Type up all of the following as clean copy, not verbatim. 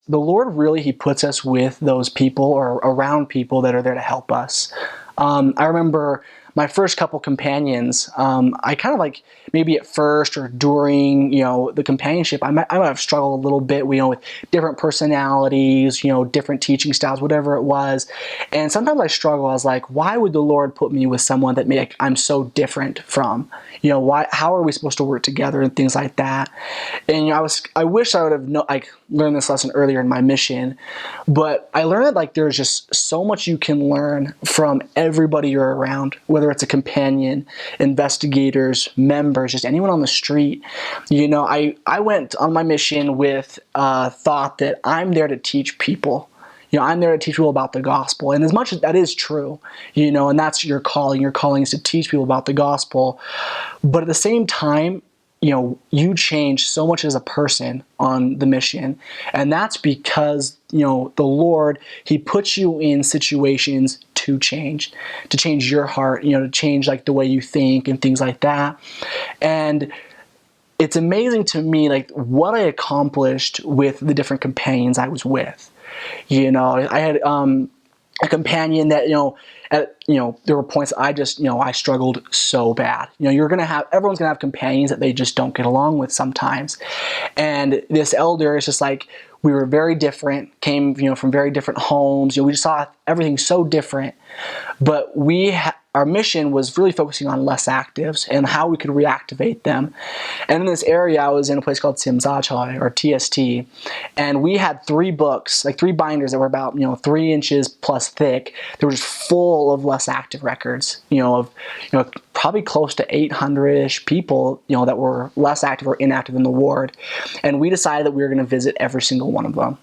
the Lord really, he puts us with those people or around people that are there to help us. I remember my first couple companions, I kind of like maybe at first or during, the companionship, I might have struggled a little bit, with different personalities, different teaching styles, whatever it was. And sometimes I struggle. I was like, why would the Lord put me with someone that I'm so different from? How are we supposed to work together and things like that? And I wish I would have learned this lesson earlier in my mission, but I learned that there's just so much you can learn from everybody you're around, whether it's a companion, investigators, members, just anyone on the street. I went on my mission with thought that I'm there to teach people. I'm there to teach people about the gospel. And as much as that is true, and that's your calling is to teach people about the gospel. But at the same time, you change so much as a person on the mission. And that's because, the Lord, he puts you in situations to change your heart, to change the way you think and things like that. And it's amazing to me, what I accomplished with the different companions I was with. I had a companion that, there were points I struggled so bad. Everyone's gonna have companions that they just don't get along with sometimes. And this elder is just we were very different, came, from very different homes. We just saw everything so different. But our mission was really focusing on less actives and how we could reactivate them. And in this area, I was in a place called Simzachoy, or TST, and we had 3 books, 3 binders that were about 3 inches plus thick. They were just full of less active records, of probably close to 800-ish people, that were less active or inactive in the ward. And we decided that we were going to visit every single one of them.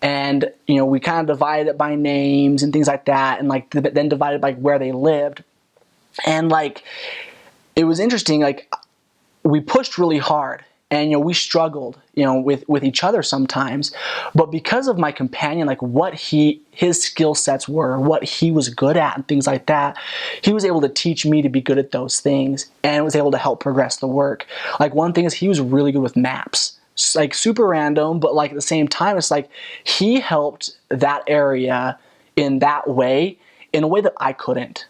And, we kind of divided it by names and things like that, and then divided by where they lived. And it was interesting, we pushed really hard, and, we struggled, with each other sometimes. But because of my companion, what his skill sets were, what he was good at and things like that, he was able to teach me to be good at those things and was able to help progress the work. One thing is he was really good with maps. Super random, but at the same time, it's he helped that area in that way, in a way that I couldn't.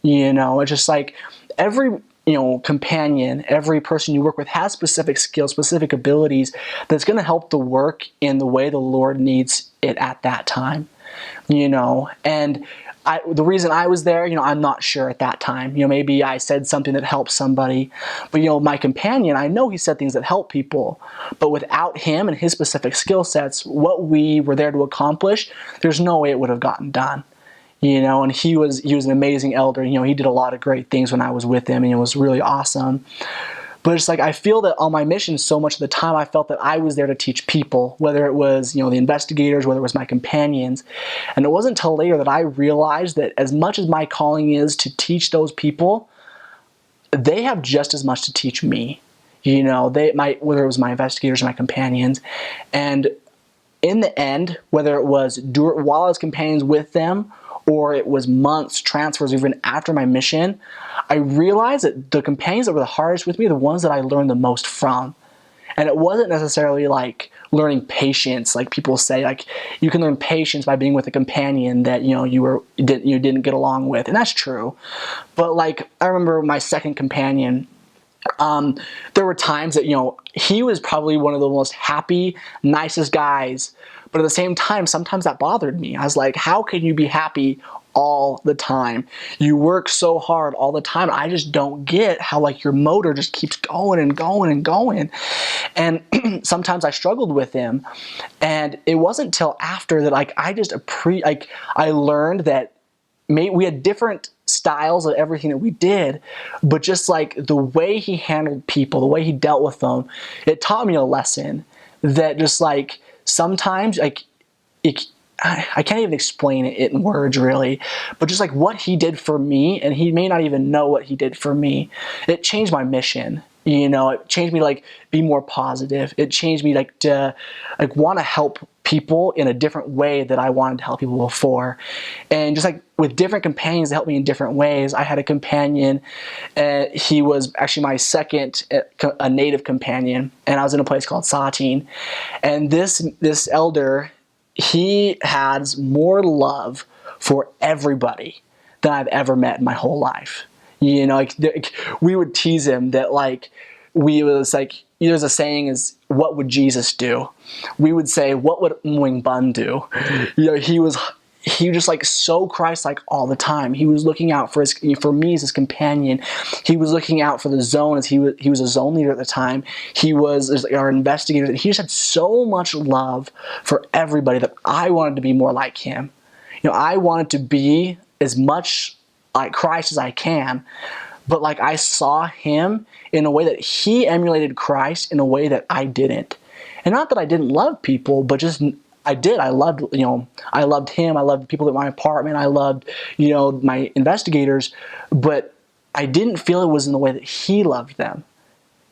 It's just every companion, every person you work with has specific skills, specific abilities that's going to help the work in the way the Lord needs it at that time. And the reason I was there, I'm not sure at that time. Maybe I said something that helped somebody. But, my companion, I know he said things that help people. But without him and his specific skill sets, what we were there to accomplish, there's no way it would have gotten done. And he was an amazing elder. He did a lot of great things when I was with him, and it was really awesome. But it's I feel that on my mission, so much of the time, I felt that I was there to teach people, whether it was, the investigators, whether it was my companions. And it wasn't until later that I realized that as much as my calling is to teach those people, they have just as much to teach me. Whether it was my investigators or my companions. And in the end, whether it was while I was companions with them, or it was months, transfers, even after my mission, I realized that the companions that were the hardest with me are the ones that I learned the most from. And it wasn't necessarily learning patience, people say, you can learn patience by being with a companion that you didn't get along with, and that's true. But I remember my second companion. There were times that he was probably one of the most happy, nicest guys. But at the same time, sometimes that bothered me. I was like, how can you be happy all the time? You work so hard all the time. I just don't get how your motor just keeps going and going and going. And sometimes I struggled with him. And it wasn't until after that I learned that we had different styles of everything that we did, but just the way he handled people, the way he dealt with them, it taught me a lesson that just sometimes I can't even explain it in words really, but just what he did for me, and he may not even know what he did for me, it changed my mission. It changed me to be more positive. It changed me to want to help people in a different way that I wanted to help people before. And just like with different companions that helped me in different ways, I had a companion, he was actually my second a native companion, and I was in a place called Satine. And this elder, he has more love for everybody than I've ever met in my whole life. You know, like we would tease him that like we was like, there's a saying is, what would Jesus do? We would say, what would Wing Bun do? You know, he was just like so Christ-like all the time. He was looking out for me as his companion. He was looking out for the zone, as he was a zone leader at the time. He was our investigator. He just had so much love for everybody that I wanted to be more like him. You know, I wanted to be as much like Christ as I can, but like I saw him in a way that he emulated Christ in a way that I didn't. And not that I didn't love people, but just I did. I loved, I loved him. I loved the people at my apartment. I loved, my investigators, but I didn't feel it was in the way that he loved them,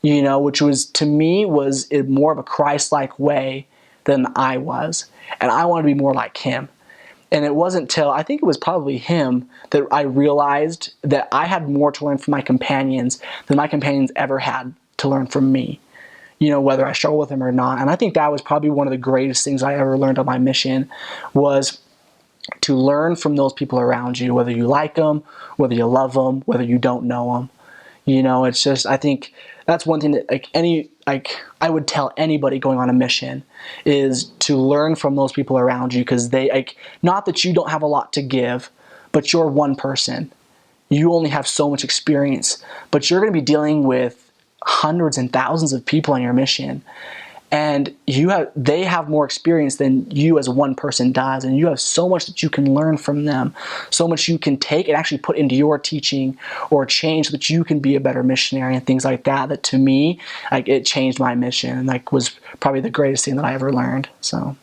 which was, to me, was more of a Christ-like way than I was. And I wanted to be more like him. And it wasn't till, I think it was probably him, that I realized that I had more to learn from my companions than my companions ever had to learn from me, whether I struggle with them or not. And I think that was probably one of the greatest things I ever learned on my mission, was to learn from those people around you, whether you like them, whether you love them, whether you don't know them. It's just, I think that's one thing that I would tell anybody going on a mission, is to learn from those people around you, because they, not that you don't have a lot to give, but you're one person. You only have so much experience, but you're going to be dealing with hundreds and thousands of people on your mission. And they have more experience than you as one person does, and you have so much that you can learn from them, so much you can take and actually put into your teaching or change, so that you can be a better missionary and things like that. That to me, it changed my mission, and was probably the greatest thing that I ever learned. So.